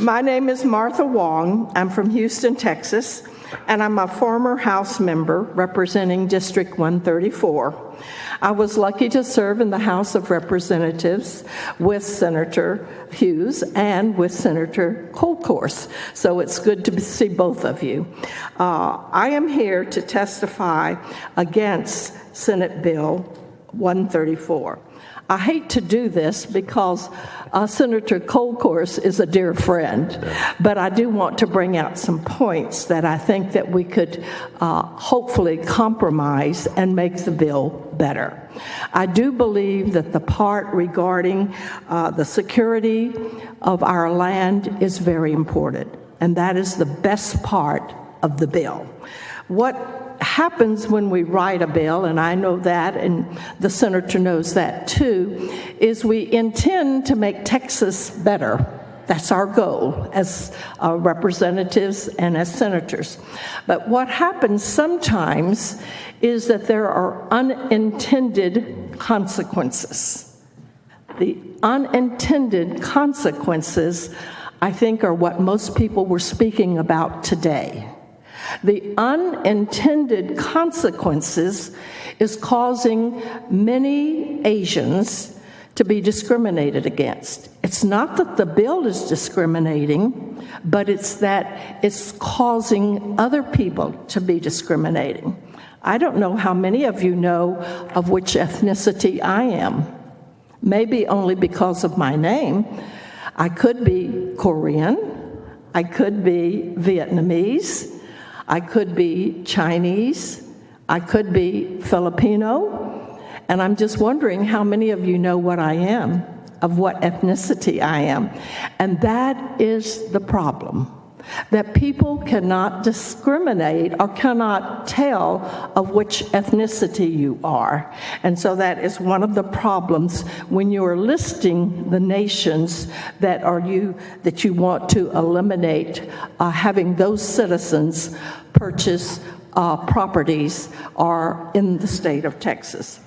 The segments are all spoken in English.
My name is Martha Wong. I'm from Houston, Texas, and I'm a former House member representing District 134. I was lucky to serve in the House of Representatives with Senator Hughes and with Senator Colcourse, so it's good to see both of you. I am here to testify against Senate Bill 134. I hate to do this because Senator Colcourse is a dear friend, but I do want to bring out some points that I think that we could hopefully compromise and make the bill better. I do believe that the part regarding the security of our land is very important, and that is the best part of the bill. What happens when we write a bill, and I know that, and the senator knows that too, is we intend to make Texas better. That's our goal as representatives and as senators. But what happens sometimes is that there are unintended consequences. The unintended consequences, I think, are what most people were speaking about today. The unintended consequences is causing many Asians to be discriminated against. It's not that the bill is discriminating, but it's that it's causing other people to be discriminating. I don't know how many of you know of which ethnicity I am. Maybe only because of my name. I could be Korean. I could be Vietnamese. I could be Chinese, I could be Filipino, and I'm just wondering how many of you know what I am, of what ethnicity I am. And that is the problem, that people cannot discriminate or cannot tell of which ethnicity you are. And so that is one of the problems when you are listing the nations that you want to eliminate, having those citizens purchase properties are in the state of Texas.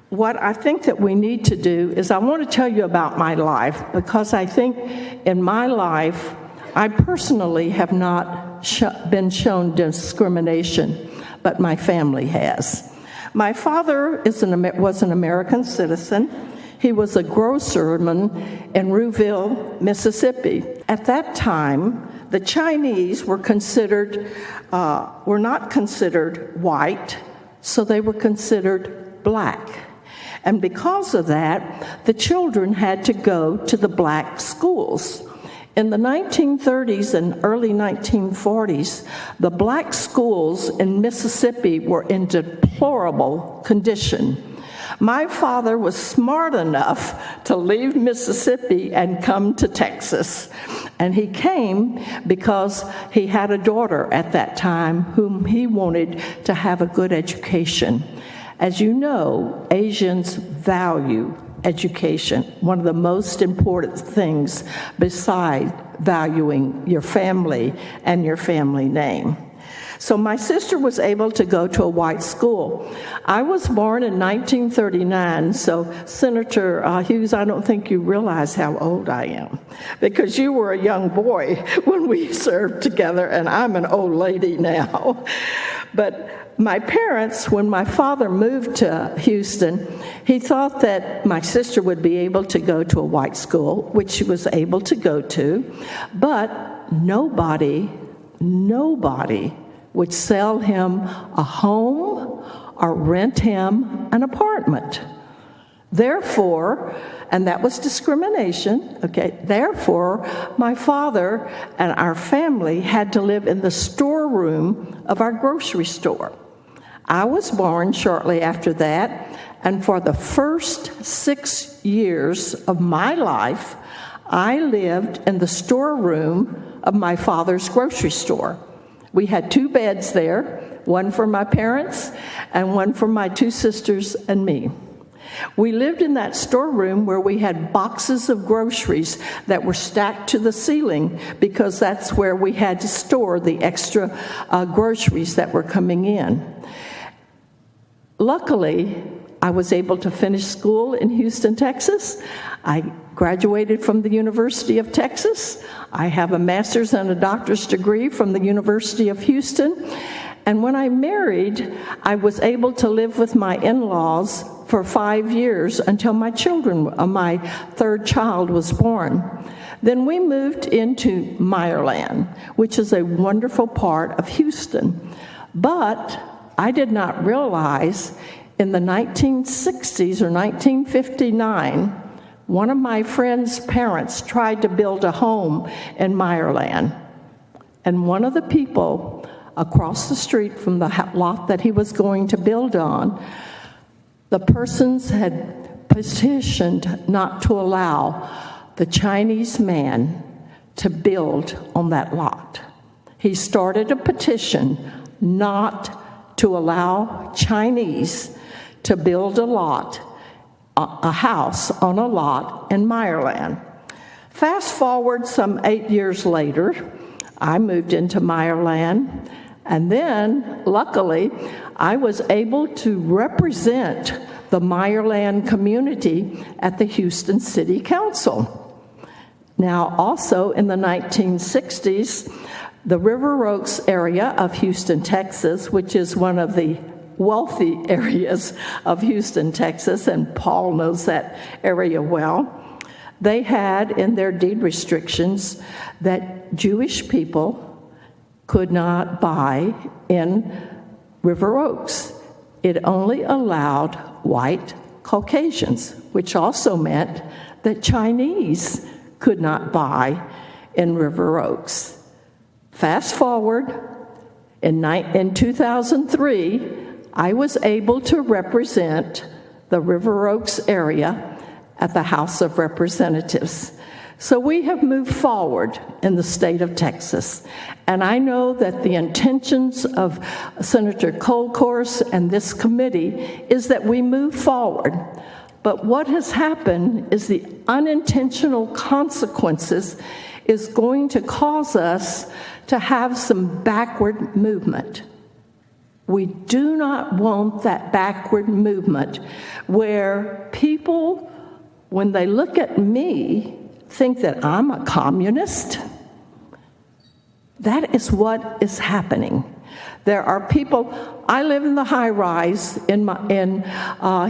What I think that we need to do is I want to tell you about my life, because I think in my life I personally have not been shown discrimination, but my family has. My father was an American citizen. He was a grocerman in Rouville, Mississippi. At that time, the Chinese were not considered white, so they were considered black. And because of that, the children had to go to the black schools. In the 1930s and early 1940s, the black schools in Mississippi were in deplorable condition. My father was smart enough to leave Mississippi and come to Texas. And he came because he had a daughter at that time whom he wanted to have a good education. As you know, Asians value education, one of the most important things besides valuing your family and your family name. So my sister was able to go to a white school. I was born in 1939, so Senator Hughes, I don't think you realize how old I am, because you were a young boy when we served together, and I'm an old lady now. But my parents, when my father moved to Houston, he thought that my sister would be able to go to a white school, which she was able to go to, but nobody would sell him a home or rent him an apartment. Therefore, and that was discrimination, okay, therefore, my father and our family had to live in the storeroom of our grocery store. I was born shortly after that, and for the first 6 years of my life, I lived in the storeroom of my father's grocery store. We had 2 beds there, one for my parents and one for my 2 sisters and me. We lived in that storeroom where we had boxes of groceries that were stacked to the ceiling, because that's where we had to store the extra groceries that were coming in. Luckily, I was able to finish school in Houston, Texas. I graduated from the University of Texas. I have a master's and a doctorate degree from the University of Houston. And when I married, I was able to live with my in-laws for 5 years until my third child was born. Then we moved into Meyerland, which is a wonderful part of Houston. But I did not realize in the 1960s or 1959, one of my friend's parents tried to build a home in Meyerland. And one of the people across the street from the lot that he was going to build on, the persons had petitioned not to allow the Chinese man to build on that lot. He started a petition not to allow Chinese to build a house on a lot in Meyerland. Fast forward some 8 years later, I moved into Meyerland, and then, luckily, I was able to represent the Meyerland community at the Houston City Council. Now, also in the 1960s, the River Oaks area of Houston, Texas, which is one of the wealthy areas of Houston, Texas, and Paul knows that area well, they had in their deed restrictions that Jewish people could not buy in River Oaks. It only allowed white Caucasians, which also meant that Chinese could not buy in River Oaks. Fast forward, in 2003, I was able to represent the River Oaks area at the House of Representatives. So we have moved forward in the state of Texas. And I know that the intentions of Senator Kolkhorst and this committee is that we move forward. But what has happened is the unintentional consequences is going to cause us to have some backward movement. We do not want that backward movement where people, when they look at me, think that I'm a communist. That is what is happening. There are people, I live in the high rise in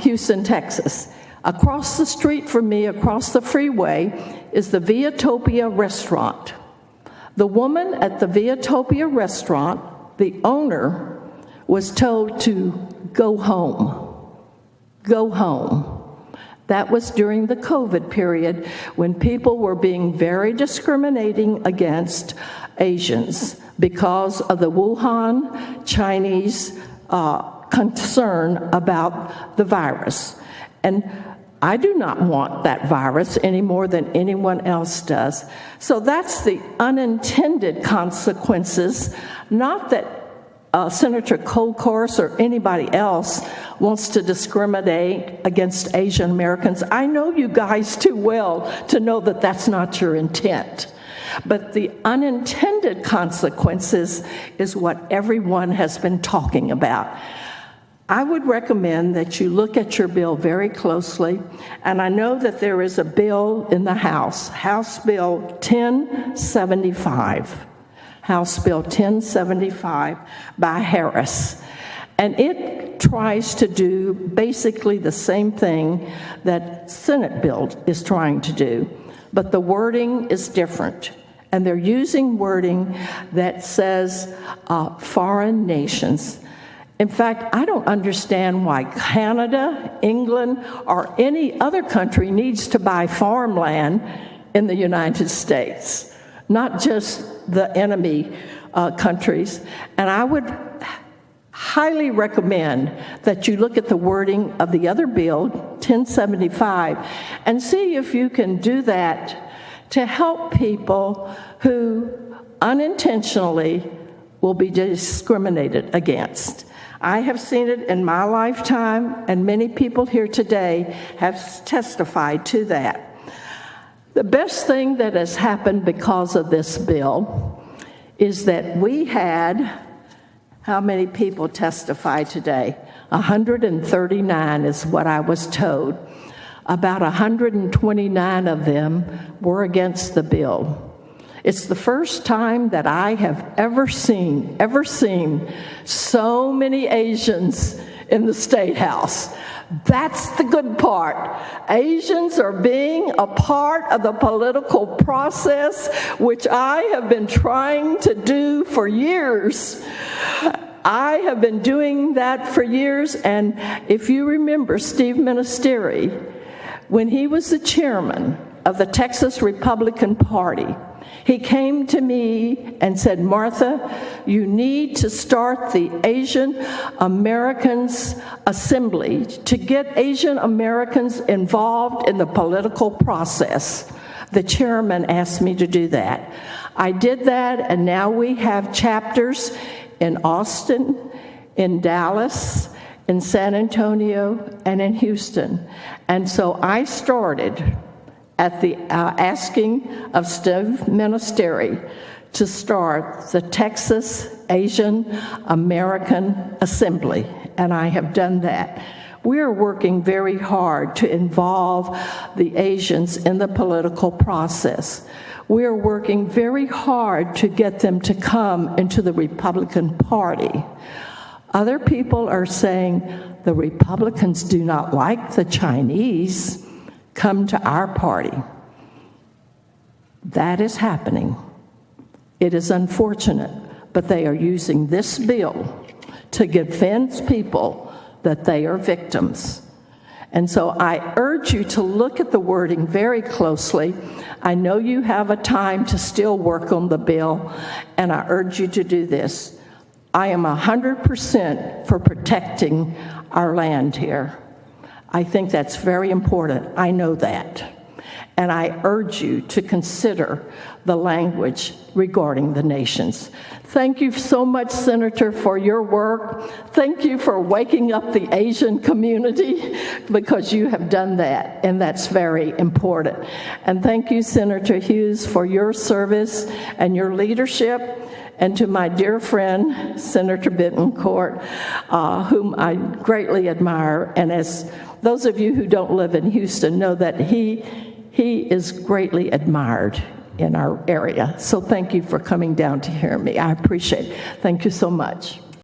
Houston, Texas. Across the street from me, across the freeway, is the Viatopia restaurant. The woman at the Viatopia restaurant, the owner, was told to go home. Go home. That was during the COVID period when people were being very discriminating against Asians because of the Wuhan Chinese concern about the virus. And I do not want that virus any more than anyone else does. So that's the unintended consequences, not that Senator Kolkhorst or anybody else wants to discriminate against Asian Americans. I know you guys too well to know that that's not your intent. But the unintended consequences is what everyone has been talking about. I would recommend that you look at your bill very closely, and I know that there is a bill in the House, House Bill 1075. House Bill 1075 by Harris. And it tries to do basically the same thing that Senate bill is trying to do, but the wording is different. And they're using wording that says foreign nations. In fact, I don't understand why Canada, England, or any other country needs to buy farmland in the United States, not just the enemy countries. And I would highly recommend that you look at the wording of the other bill, 1075, and see if you can do that to help people who unintentionally will be discriminated against. I have seen it in my lifetime, and many people here today have testified to that. The best thing that has happened because of this bill is that we had, how many people testified today? 139 is what I was told. About 129 of them were against the bill. It's the first time that I have ever seen so many Asians in the State House. That's the good part. Asians are being a part of the political process, which I have been trying to do for years. I have been doing that for years, and if you remember Steve Ministeri, when he was the chairman of the Texas Republican Party, he came to me and said, Martha, you need to start the Asian Americans Assembly to get Asian Americans involved in the political process. The chairman asked me to do that. I did that, and now we have chapters in Austin, in Dallas, in San Antonio, and in Houston. And so I started at the asking of Steve Ministeri to start the Texas Asian American Assembly, and I have done that. We are working very hard to involve the Asians in the political process. We are working very hard to get them to come into the Republican Party. Other people are saying the Republicans do not like the Chinese. Come to our party. That is happening. It is unfortunate, but they are using this bill to convince people that they are victims. And so I urge you to look at the wording very closely. I know you have a time to still work on the bill, and I urge you to do this. I am 100% for protecting our land here. I think that's very important. I know that. And I urge you to consider the language regarding the nations. Thank you so much, Senator, for your work. Thank you for waking up the Asian community, because you have done that, and that's very important. And thank you, Senator Hughes, for your service and your leadership. And to my dear friend, Senator Bettencourt, whom I greatly admire, and as those of you who don't live in Houston know that he is greatly admired in our area. So thank you for coming down to hear me. I appreciate it. Thank you so much.